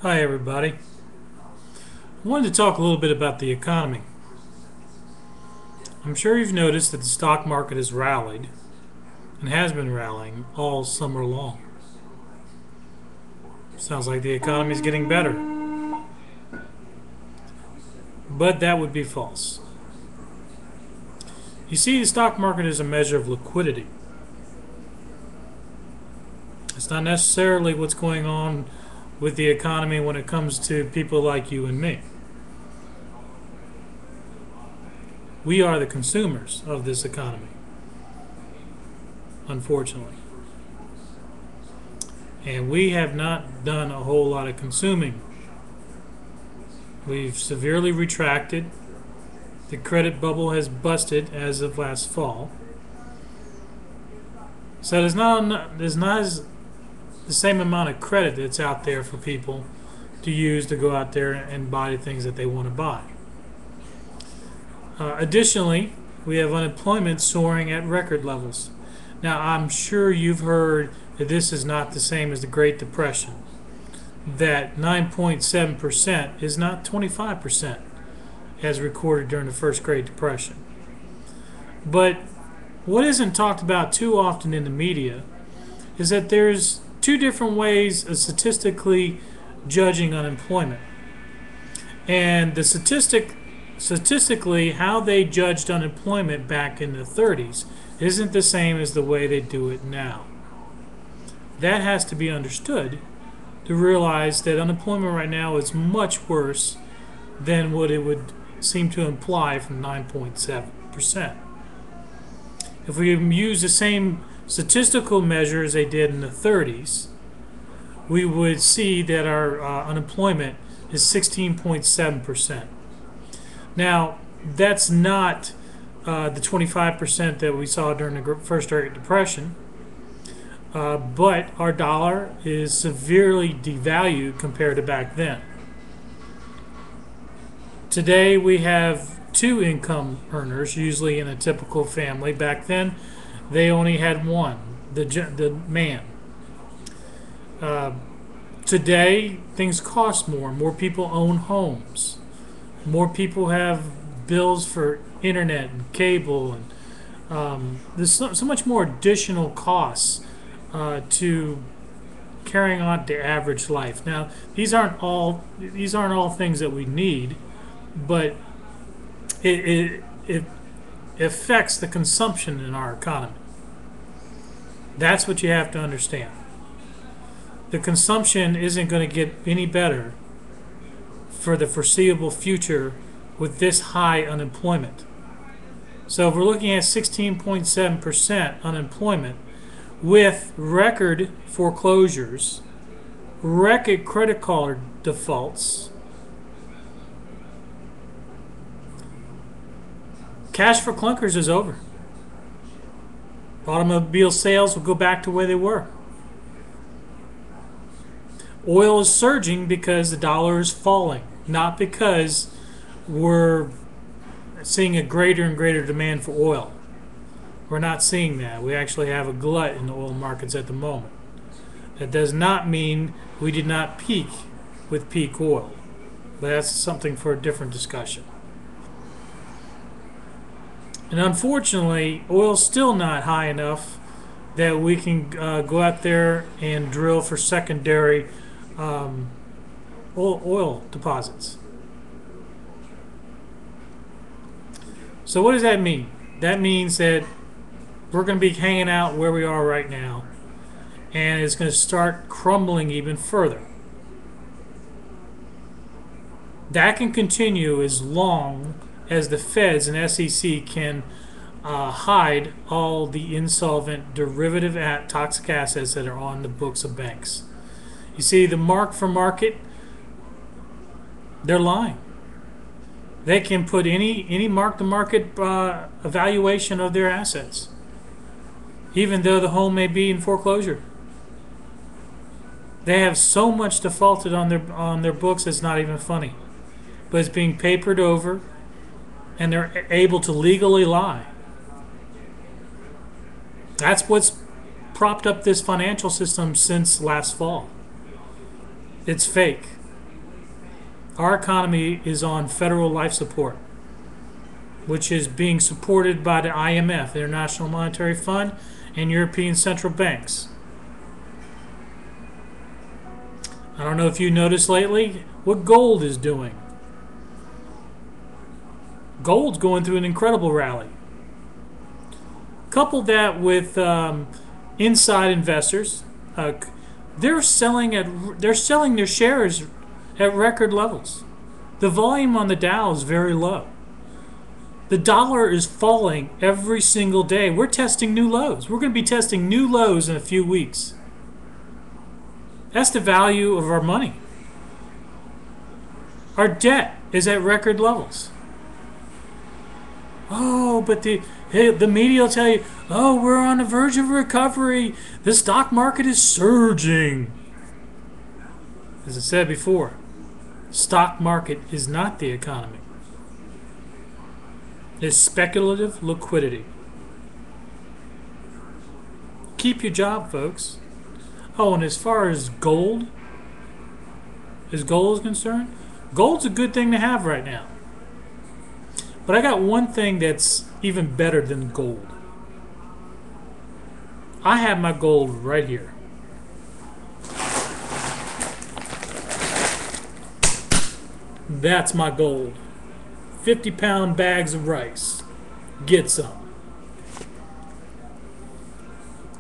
Hi everybody. I wanted to talk a little bit about the economy. I'm sure you've noticed that the stock market has rallied and has been rallying all summer long. Sounds like the economy is getting better, but that would be false. You see, the stock market is a measure of liquidity. It's not necessarily what's going on with the economy when it comes to people like you and me. We are the consumers of this economy, unfortunately. And we have not done a whole lot of consuming. We've severely retracted. The credit bubble has busted as of last fall. So there's not the same amount of credit that's out there for people to use to go out there and buy the things that they want to buy. Additionally, we have unemployment soaring at record levels. Now, I'm sure you've heard that this is not the same as the Great Depression, that 9.7% is not 25% as recorded during the first Great Depression. But what isn't talked about too often in the media is that there's two different ways of statistically judging unemployment. And statistically, how they judged unemployment back in the 30s isn't the same as the way they do it now. That has to be understood to realize that unemployment right now is much worse than what it would seem to imply from 9.7%. If we use the same statistical measure as they did in the 30s, we would see that our unemployment is 16.7%. Now, that's not the 25% that we saw during the first Great Depression, but our dollar is severely devalued compared to back then. Today we have two income earners, usually in a typical family. Back then, they only had one, the man. Today, things cost more. More people own homes. More people have bills for internet and cable, and there's so much more additional costs to carrying on the average life. Now, these aren't all things that we need, but it affects the consumption in our economy. That's what you have to understand. The consumption isn't going to get any better for the foreseeable future with this high unemployment. So if we're looking at 16.7% unemployment with record foreclosures, record credit card defaults, cash for clunkers is over. Automobile sales will go back to where they were. Oil is surging because the dollar is falling, not because we're seeing a greater and greater demand for oil. We're not seeing that. We actually have a glut in the oil markets at the moment. That does not mean we did not peak with peak oil, but that's something for a different discussion. And unfortunately, oil's still not high enough that we can go out there and drill for secondary oil deposits. So what does that mean? That means that we're going to be hanging out where we are right now, and it's going to start crumbling even further. That can continue as long as the feds and SEC can hide all the insolvent derivative toxic assets that are on the books of banks. You see, the mark for market, they're lying. They can put any mark-to-market evaluation of their assets, even though the home may be in foreclosure. They have so much defaulted on their books it's not even funny, but it's being papered over, and they're able to legally lie. That's what's propped up this financial system since last fall. It's fake. Our economy is on federal life support, which is being supported by the IMF, the International Monetary Fund, and European central banks. I don't know if you noticed lately what gold is doing. Gold's going through an incredible rally. Couple that with inside investors, they're selling their shares at record levels. The volume on the Dow is very low. The dollar is falling every single day. We're testing new lows. We're going to be testing new lows in a few weeks. That's the value of our money. Our debt is at record levels. Oh, but the media will tell you, oh, we're on the verge of recovery. The stock market is surging. As I said before, stock market is not the economy. It's speculative liquidity. Keep your job, folks. Oh, and as far as gold is concerned, gold's a good thing to have right now. But I got one thing that's even better than gold. I have my gold right here. That's my gold. 50-pound bags of rice. Get some.